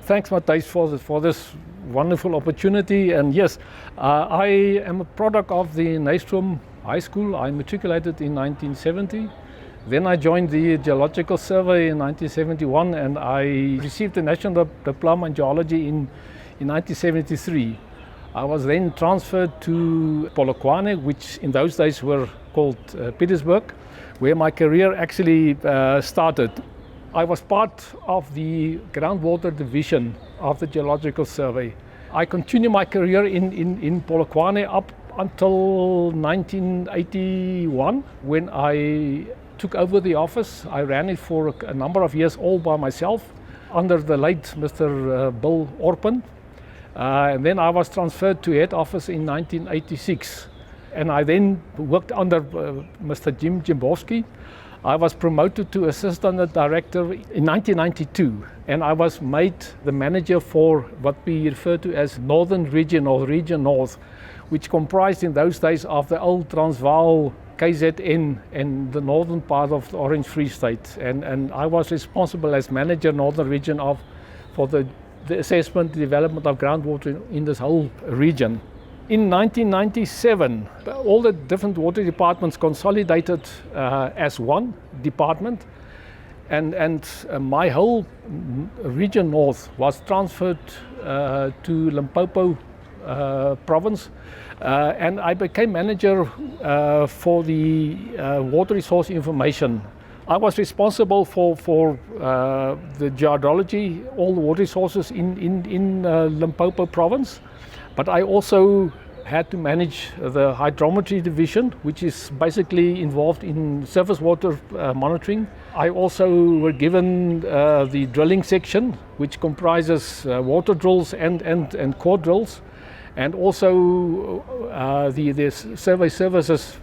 Thanks, Matthijs, for this wonderful opportunity. And yes, I am a product of the Nystrom High School. I matriculated in 1970. Then I joined the Geological Survey in 1971, and I received a National Diploma in Geology in 1973. I was then transferred to Polokwane, which in those days were called Petersburg, where my career actually started. I was part of the groundwater division of the Geological Survey. I continued my career in Polokwane up until 1981, when I took over the office. I ran it for a number of years all by myself under the late Mr. Bill Orpen. And then I was transferred to head office in 1986. And I then worked under Mr. Jim Jimbowski. I was promoted to assistant director in 1992, and I was made the manager for what we refer to as Northern Region or Region North, which comprised in those days of the old Transvaal, KZN, and the northern part of the Orange Free State. And I was responsible as manager Northern Region for the assessment, development of groundwater in this whole region. In 1997, all the different water departments consolidated as one department, and my whole Region North was transferred to Limpopo province, and I became manager for the water resource information. I was responsible for the geology, all the water resources in Limpopo province. But I also had to manage the hydrometry division, which is basically involved in surface water monitoring. I also were given the drilling section, which comprises water drills and core drills, and also the survey services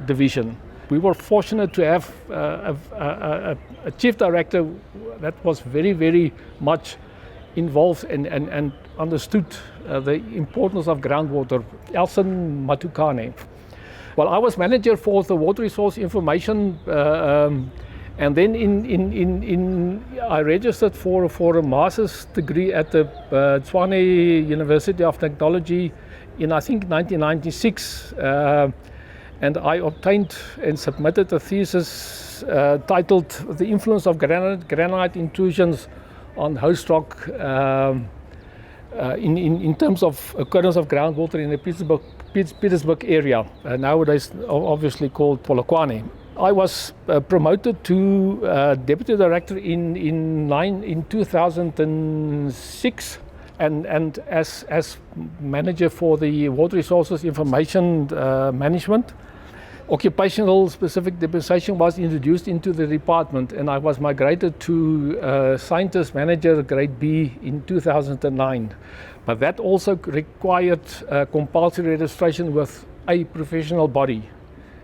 division. We were fortunate to have a chief director that was very, very much involved and understood the importance of groundwater, Elson Matukane. Well, I was manager for the water resource information, and then I registered for a master's degree at the Tshwane University of Technology in, I think, 1996. And I obtained and submitted a thesis titled "The Influence of Granite Intrusions on Host Rock in terms of occurrence of groundwater in the Petersburg area, nowadays obviously called Polokwane." I was promoted to deputy director in 2006, and as manager for the water resources information management. Occupational specific depreciation was introduced into the department, and I was migrated to scientist manager grade B in 2009. But that also required compulsory registration with a professional body.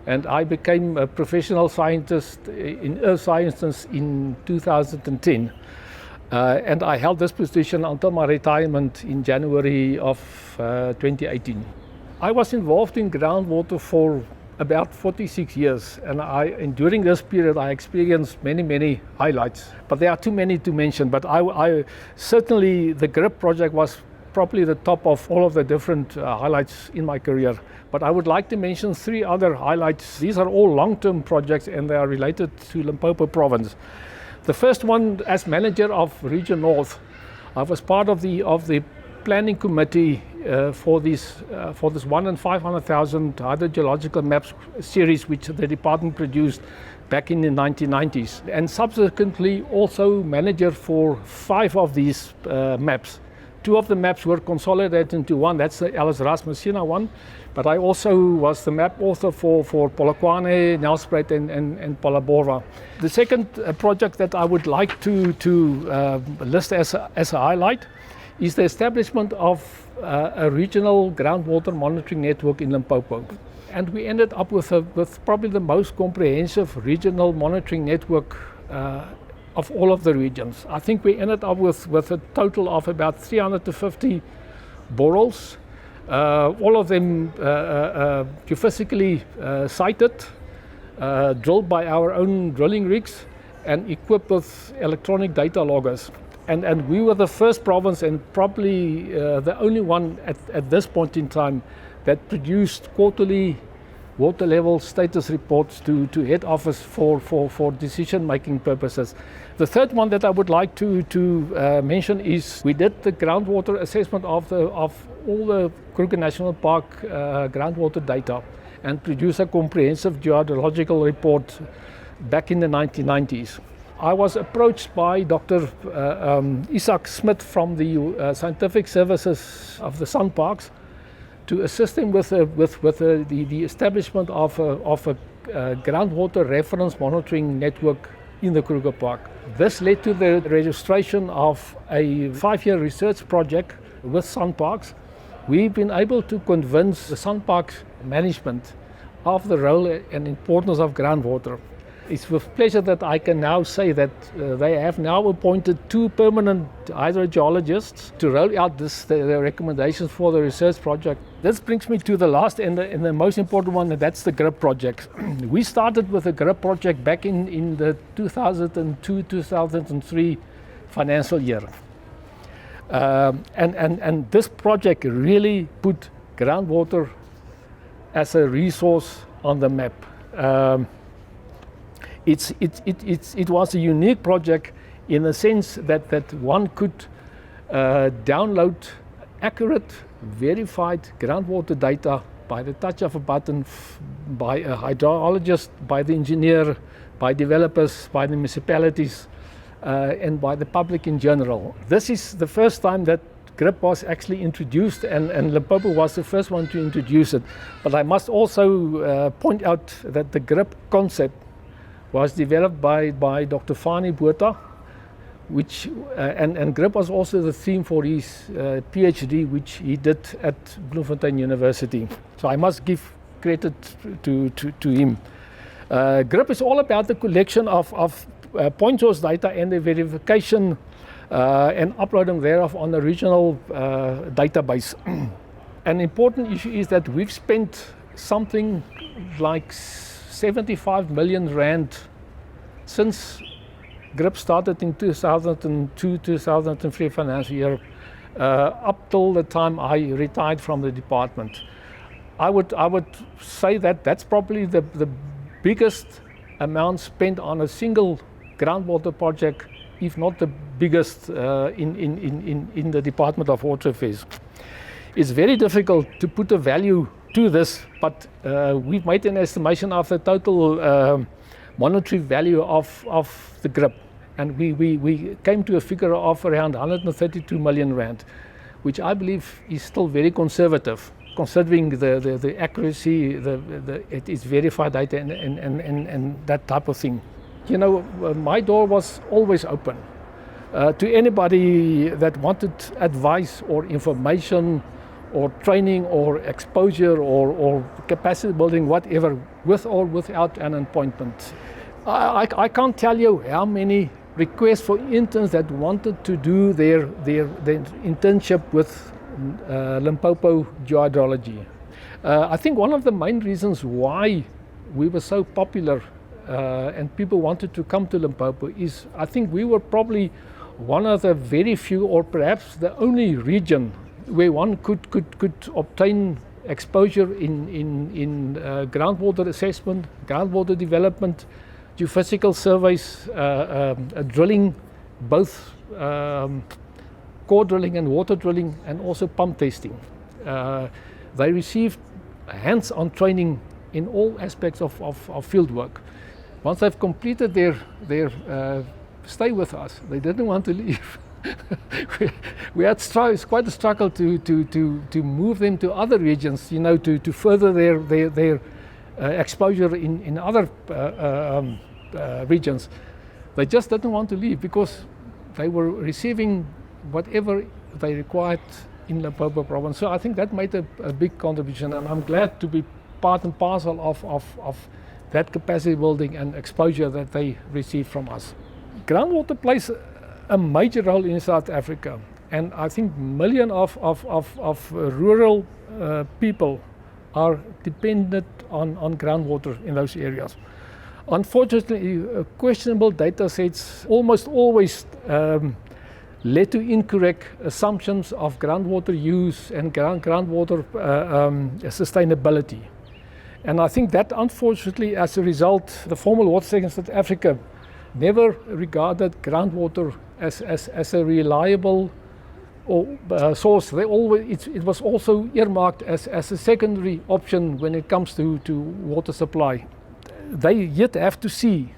And I became a professional scientist in earth sciences in 2010. And I held this position until my retirement in January of 2018. I was involved in groundwater for about 46 years, and during this period I experienced many highlights, but there are too many to mention. But I certainly, the GRIP project was probably the top of all of the different highlights in my career. But I would like to mention 3 other highlights. These are all long-term projects, and they are related to Limpopo province. The first one, as manager of Region North, I was part of the planning committee for this 1 in 500,000 hydrogeological maps series, which the department produced back in the 1990s, and subsequently also manager for 5 of these maps. 2 of the maps were consolidated into one. That's the Alice Rasmussen one, but I also was the map author for Polokwane, Nelspruit and Palabora. The second project that I would like to list as a highlight is the establishment of a regional groundwater monitoring network in Limpopo. And we ended up with probably the most comprehensive regional monitoring network of all of the regions. I think we ended up with a total of about 350 boreholes, all of them geophysically sited, drilled by our own drilling rigs, and equipped with electronic data loggers. And we were the first province and probably the only one at this point in time that produced quarterly water level status reports to head office for decision-making purposes. The third one that I would like to mention is we did the groundwater assessment of all the Kruger National Park groundwater data and produced a comprehensive geological report back in the 1990s. I was approached by Dr. Isaac Smith from the Scientific Services of the Sun Parks to assist him with the establishment of a groundwater reference monitoring network in the Kruger Park. This led to the registration of a 5-year research project with Sun Parks. We've been able to convince the Sun Parks management of the role and importance of groundwater. It's with pleasure that I can now say that they have now appointed 2 permanent hydrogeologists to roll out the recommendations for the research project. This brings me to the last and the most important one, and that's the GRIP project. We started with the GRIP project back in the 2002-2003 financial year. And this project really put groundwater as a resource on the map. It was a unique project in the sense that one could download accurate, verified groundwater data by the touch of a button by a hydrologist, by the engineer, by developers, by the municipalities, and by the public in general. This is the first time that GRIP was actually introduced, and Limpopo was the first one to introduce it. But I must also point out that the GRIP concept was developed by Dr. Fani Botha, which and GRIP was also the theme for his PhD, which he did at Bloemfontein University. So I must give credit to him. GRIP is all about the collection of point source data and the verification and uploading thereof on the regional database. An important issue is that we've spent something like 75 million rand since GRIP started in 2002-2003 financial year up till the time I retired from the department. I would say that that's probably the biggest amount spent on a single groundwater project, if not the biggest in the Department of Water Affairs. It's very difficult to put a value to this, but we've made an estimation of the total monetary value of the GRIP, and we came to a figure of around 132 million rand, which I believe is still very conservative, considering the accuracy, it is verified data and that type of thing. You know, my door was always open to anybody that wanted advice or information or training or exposure or capacity building, whatever, with or without an appointment. I can't tell you how many requests for interns that wanted to do their internship with Limpopo geohydrology. I think one of the main reasons why we were so popular and people wanted to come to Limpopo is I think we were probably one of the very few, or perhaps the only region where one could obtain exposure in groundwater assessment, groundwater development, geophysical surveys, drilling, both core drilling and water drilling, and also pump testing. They received hands-on training in all aspects of field work. Once they've completed their stay with us, they didn't want to leave. We had quite a struggle to move them to other regions, you know, to further their exposure in other regions. They just didn't want to leave because they were receiving whatever they required in Limpopo province. So I think that made a big contribution, and I'm glad to be part and parcel of that capacity building and exposure that they received from us. Groundwater plays a major role in South Africa, and I think millions of rural people are dependent on groundwater in those areas. Unfortunately, questionable data sets almost always led to incorrect assumptions of groundwater use and groundwater sustainability. And I think that, unfortunately, as a result, the formal water sector in South Africa never regarded groundwater as a reliable source. It was also earmarked as a secondary option when it comes to water supply. They yet have to see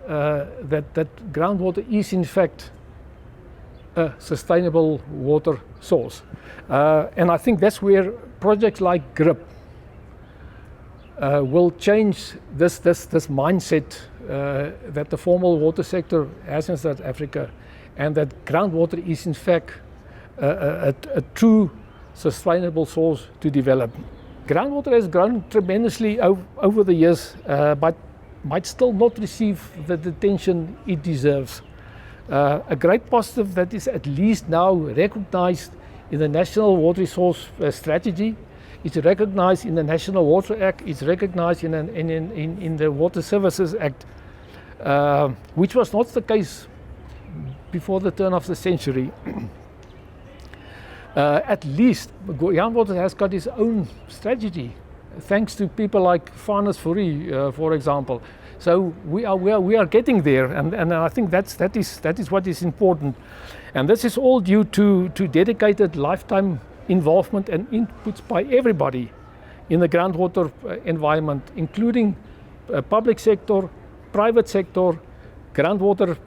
that groundwater is in fact a sustainable water source. And I think that's where projects like GRIP will change this mindset that the formal water sector has in South Africa, and that groundwater is in fact a true sustainable source to develop. Groundwater has grown tremendously over the years, but might still not receive the attention it deserves. A great positive that is at least now recognized in the National Water Resource Strategy. It's recognized in the National Water Act. It's recognized in the Water Services Act, which was not the case before the turn of the century. At least groundwater has got its own strategy, thanks to people like Farnes Fourie, for example. So we are getting there, and I think that is what is important. And this is all due to dedicated lifetime involvement and inputs by everybody in the groundwater environment, including public sector, private sector, groundwater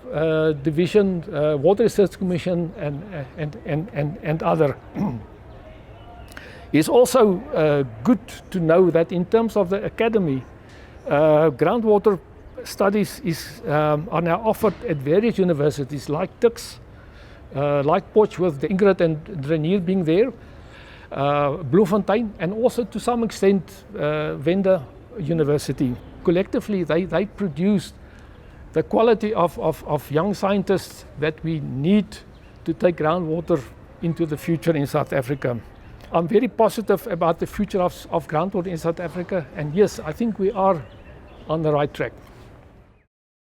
division, Water Research Commission, and other. It's also good to know that in terms of the academy, groundwater studies are now offered at various universities like Tuks, like Potchefstroom, the Ingrid and Rainier being there, Bloemfontein, and also to some extent Venda University. Collectively, they produced the quality of young scientists that we need to take groundwater into the future in South Africa. I'm very positive about the future of groundwater in South Africa, and yes, I think we are on the right track.